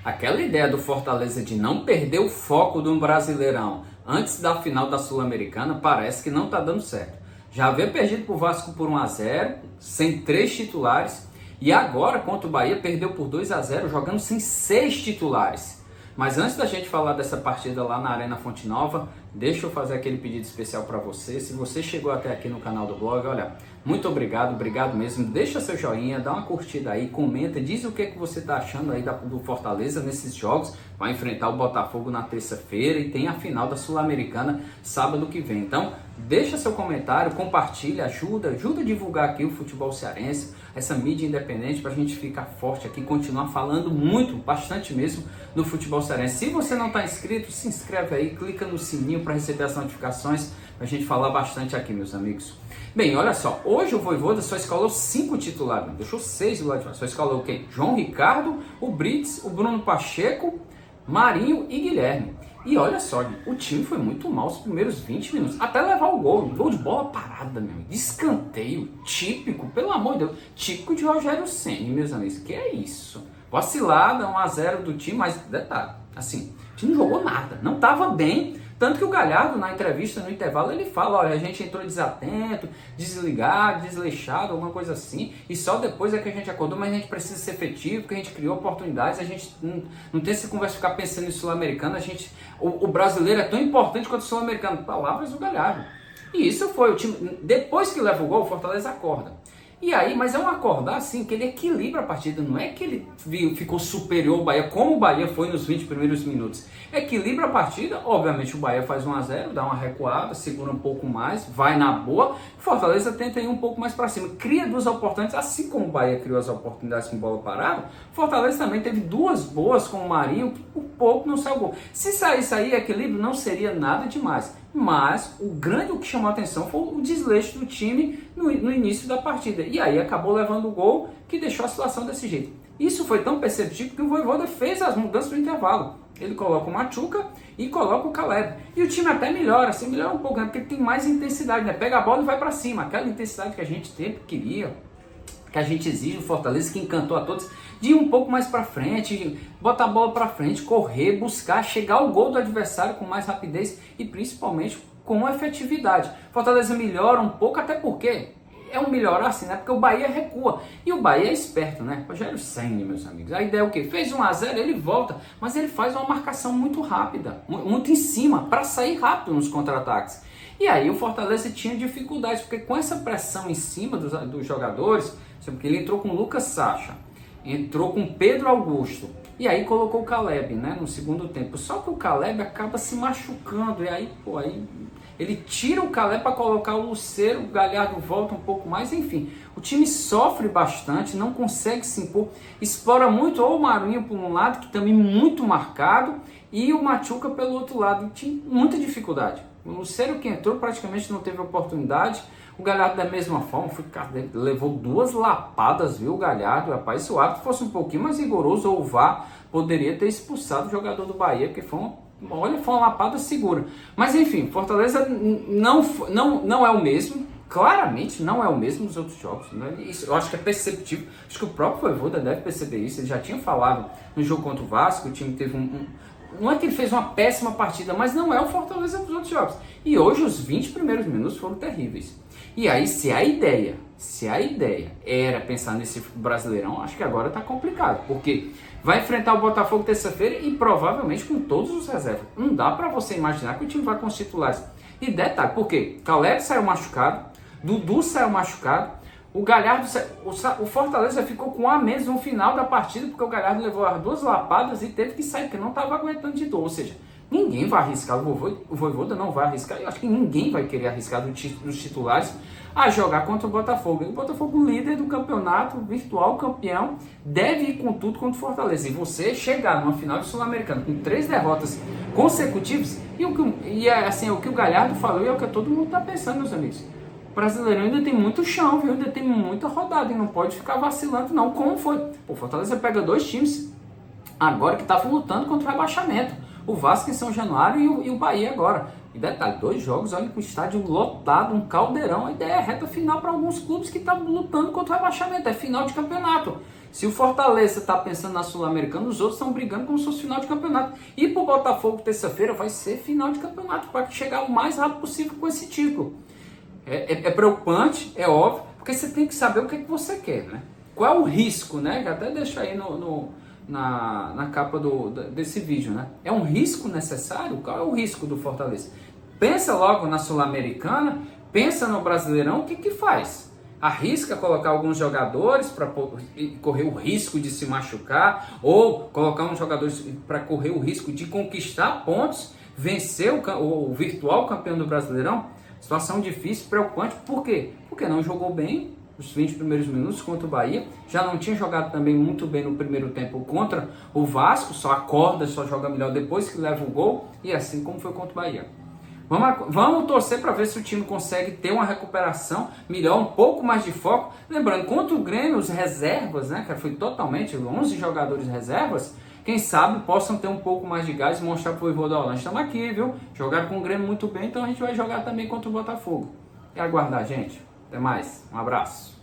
Aquela ideia do Fortaleza de não perder o foco do Brasileirão antes da final da Sul-Americana parece que não está dando certo. Já havia perdido para o Vasco por 1-0, sem 3 titulares, e agora contra o Bahia perdeu por 2-0, jogando sem 6 titulares. Mas antes da gente falar dessa partida lá na Arena Fonte Nova, deixa eu fazer aquele pedido especial para você. Se você chegou até aqui no canal do blog, olha, muito obrigado mesmo. Deixa seu joinha, dá uma curtida aí, comenta, diz o que você está achando aí do Fortaleza nesses jogos. Vai enfrentar o Botafogo na terça-feira e tem a final da Sul-Americana sábado que vem. Então, deixa seu comentário, compartilha, ajuda a divulgar aqui o futebol cearense, essa mídia independente, para a gente ficar forte aqui, continuar falando bastante mesmo, do futebol cearense. Se você não está inscrito, se inscreve aí, clica no sininho para receber as notificações, para a gente falar bastante aqui, meus amigos. Bem, olha só, hoje o Vojvoda só escalou 5 titulares, deixou 6 do lado de fora. Só escalou quem? João Ricardo, o Brits, o Bruno Pacheco, Marinho e Guilherme. E olha só, o time foi muito mal os primeiros 20 minutos, até levar o gol de bola parada, meu, de escanteio, típico, pelo amor de Deus, típico de Rogério Ceni, meus amigos, que é isso? Vacilada, 1-0 do time, mas detalhe, assim, o time não jogou nada, não estava bem. Tanto que o Galhardo, na entrevista, no intervalo, ele fala, olha, a gente entrou desatento, desligado, desleixado, alguma coisa assim, e só depois é que a gente acordou, mas a gente precisa ser efetivo, porque a gente criou oportunidades, a gente não tem essa conversa de ficar pensando em Sul-Americano, o brasileiro é tão importante quanto o Sul-Americano. Palavras do Galhardo. E isso foi o time, depois que leva o gol, o Fortaleza acorda. E aí, mas é um acordar assim, que ele equilibra a partida, não é que ele ficou superior ao Bahia, como o Bahia foi nos 20 primeiros minutos. Equilibra a partida, obviamente o Bahia faz 1-0, dá uma recuada, segura um pouco mais, vai na boa, Fortaleza tenta ir um pouco mais para cima, cria 2 oportunidades, assim como o Bahia criou as oportunidades com bola parada, Fortaleza também teve 2 boas com o Marinho, que por pouco não saiu gol. Se saísse aí equilíbrio, não seria nada demais. Mas o que chamou a atenção foi o desleixo do time no início da partida. E aí acabou levando o gol que deixou a situação desse jeito. Isso foi tão perceptível que o Vojvoda fez as mudanças no intervalo. Ele coloca o Machuca e coloca o Caleb. E o time até melhora, assim, melhora um pouco, né? Porque tem mais intensidade, né? Pega a bola e vai para cima. Aquela intensidade que a gente sempre queria, que a gente exige o Fortaleza, que encantou a todos, de ir um pouco mais para frente, botar a bola para frente, correr, buscar, chegar ao gol do adversário com mais rapidez e principalmente com efetividade. Fortaleza melhora um pouco, até porque é um melhorar assim, né? Porque o Bahia recua. E o Bahia é esperto, né? Rogério Ceni, meus amigos. A ideia é o quê? Fez 1-0, ele volta, mas ele faz uma marcação muito rápida, muito em cima, para sair rápido nos contra-ataques. E aí o Fortaleza tinha dificuldades, porque com essa pressão em cima dos jogadores, porque ele entrou com o Lucas Sacha, entrou com Pedro Augusto, e aí colocou o Caleb, né, no segundo tempo. Só que o Caleb acaba se machucando, e aí, ele tira o Caleb para colocar o Lucero, o Galhardo volta um pouco mais, enfim. O time sofre bastante, não consegue se impor, explora muito ou o Marinho por um lado, que também muito marcado, e o Machuca pelo outro lado, tinha muita dificuldade. O Lucero que entrou praticamente não teve oportunidade, o Galhardo da mesma forma, levou 2 lapadas, viu, o Galhardo, rapaz, se o árbitro fosse um pouquinho mais rigoroso, ou o VAR poderia ter expulsado o jogador do Bahia, porque foi uma lapada segura. Mas enfim, Fortaleza não é o mesmo, claramente não é o mesmo dos outros jogos, né? Isso eu acho que é perceptível, acho que o próprio Vojvoda deve perceber isso, ele já tinha falado no jogo contra o Vasco, o time teve não é que ele fez uma péssima partida, mas não é o Fortaleza dos outros jogos. E hoje os 20 primeiros minutos foram terríveis. E aí, se a ideia era pensar nesse Brasileirão, acho que agora tá complicado, porque vai enfrentar o Botafogo terça-feira e provavelmente com todos os reservas. Não dá para você imaginar que o time vai com os titulares. E detalhe, porque Caleb saiu machucado, Dudu saiu machucado, o Galhardo, o Fortaleza ficou com a menos no final da partida, porque o Galhardo levou as 2 lapadas e teve que sair, porque não estava aguentando de dor. Ou seja, ninguém vai arriscar, o Vojvoda não vai arriscar, eu acho que ninguém vai querer arriscar dos titulares a jogar contra o Botafogo. E o Botafogo, líder do campeonato, virtual campeão, deve ir com tudo contra o Fortaleza. E você chegar numa final de Sul-Americano com 3 derrotas consecutivas, é o que o Galhardo falou e é o que todo mundo está pensando, meus amigos. O Brasileirão ainda tem muito chão, viu? Ainda tem muita rodada e não pode ficar vacilando, não. Como foi? O Fortaleza pega 2 times agora que estavam lutando contra o rebaixamento. O Vasco em São Januário e o Bahia agora. E detalhe, 2 jogos, olha com o estádio lotado, um caldeirão. A ideia é reta final para alguns clubes que estavam lutando contra o rebaixamento. É final de campeonato. Se o Fortaleza está pensando na Sul-Americana, os outros estão brigando como se fosse final de campeonato. E para o Botafogo, terça-feira, vai ser final de campeonato, para chegar o mais rápido possível com esse título. É preocupante, é óbvio, porque você tem que saber o que, é que você quer, né? Qual é o risco, né? Que até deixa aí na capa desse vídeo, né? É um risco necessário? Qual é o risco do Fortaleza? Pensa logo na Sul-Americana, pensa no Brasileirão, o que que faz? Arrisca colocar alguns jogadores para correr o risco de se machucar, ou colocar uns jogadores para correr o risco de conquistar pontos, vencer o virtual campeão do Brasileirão? Situação difícil, preocupante. Por quê? Porque não jogou bem os 20 primeiros minutos contra o Bahia, já não tinha jogado também muito bem no primeiro tempo contra o Vasco, só acorda, só joga melhor depois que leva o gol, e assim como foi contra o Bahia. Vamos torcer para ver se o time consegue ter uma recuperação melhor, um pouco mais de foco. Lembrando, contra o Grêmio, os reservas, né, que foi totalmente 11 jogadores reservas, quem sabe possam ter um pouco mais de gás e mostrar para o Voivoda, nós estamos aqui, viu? Jogaram com o Grêmio muito bem, então a gente vai jogar também contra o Botafogo. E aguardar, gente. Até mais. Um abraço.